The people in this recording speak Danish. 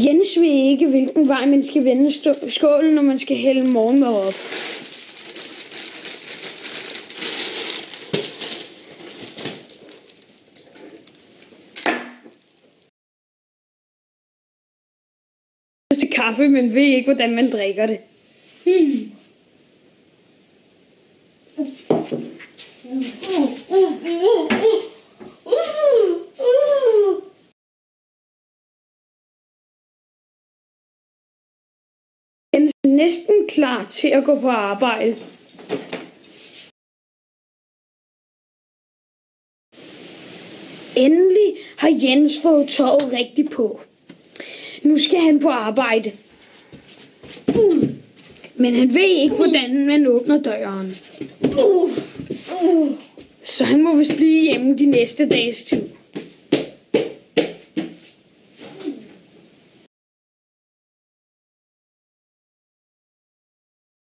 Jens ved ikke, hvilken vej man skal vende skålen, når man skal hælde morgenmad op. Til kaffe, men ved ikke, hvordan man drikker det. Jens er næsten klar til at gå på arbejde. Endelig har Jens fået tøjet rigtigt på. Nu skal han på arbejde. Men han ved ikke, hvordan man åbner døren. Så han må vist blive hjemme de næste dages tid.